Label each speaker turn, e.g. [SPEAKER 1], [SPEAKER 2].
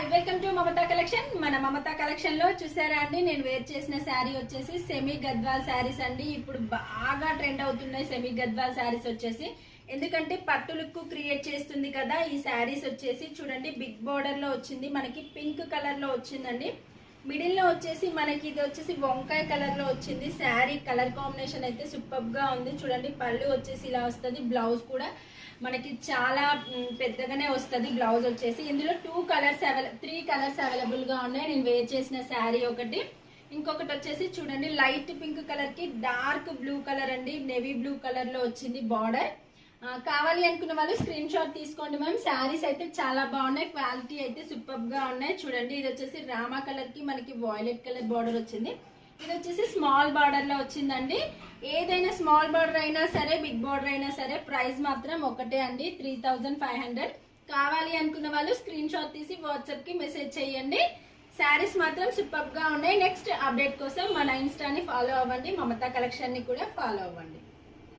[SPEAKER 1] Hi welcome to Mamata collection. మన Mamata collection లో చూసారా అండి, నేను వేర్ చేసిన శారీ వచ్చేసి సెమీ గద్వాల్ శారీస్ అండి. ఇప్పుడు బాగా ట్రెండ్ అవుతున్నాయి సెమీ గద్వాల్ శారీస్ వచ్చేసి, ఎందుకంటే పట్టు లుక్ క్రియేట్ చేస్తుంది కదా. ఈ శారీస్ వచ్చేసి చూడండి, బిగ్ బార్డర్ లో వచ్చింది, మనకి పింక్ కలర్ లో వచ్చిందండి. మిడిల్ లో వచ్చేసి మనకి ఇది వచ్చేసి వంకాయ కలర్ లో వచ్చింది. శారీ కలర్ కాంబినేషన్ అయితే సూపర్ గా ఉంది. చూడండి, పళ్ళు వచ్చేసి ఇలా వస్తుంది, బ్లౌజ్ కూడా మనకి చాలా పెద్దగానే వస్తుంది బ్లౌజ్ వచ్చేసి. ఇందులో త్రీ కలర్స్ అవైలబుల్ గా ఉన్నాయి. నేను వేర్ చేసిన శారీ ఒకటి, ఇంకొకటి వచ్చేసి చూడండి లైట్ పింక్ కలర్ కి డార్క్ బ్లూ కలర్ అండి, నేవీ బ్లూ కలర్ లో వచ్చింది బార్డర్. కావాలి అనుకున్న వాళ్ళు స్క్రీన్ షాట్ తీసుకోండి మ్యామ్. శారీస్ అయితే చాలా బాగున్నాయి, క్వాలిటీ అయితే సూపర్ గా ఉన్నాయి. చూడండి, ఇది వచ్చేసి రామా కలర్ కి మనకి వాయిలెట్ కలర్ బార్డర్ వచ్చింది. ఇది వచ్చేసి స్మాల్ బార్డర్ లో వచ్చిందండి. ఏదైనా స్మాల్ బార్డర్ అయినా సరే బిగ్ బార్డర్ అయినా సరే ప్రైస్ మాత్రం ఒకటే అండి, 3500. కావాలి అనుకున్న వాళ్ళు స్క్రీన్ షాట్ తీసి వాట్సాప్ కి మెసేజ్ చేయండి. శారీస్ మాత్రం సూపర్ గా ఉన్నాయి. నెక్స్ట్ అప్డేట్ కోసం మన ఇన్స్టాని ఫాలో అవ్వండి, మమతా కలెక్షన్ ని కూడా ఫాలో అవ్వండి.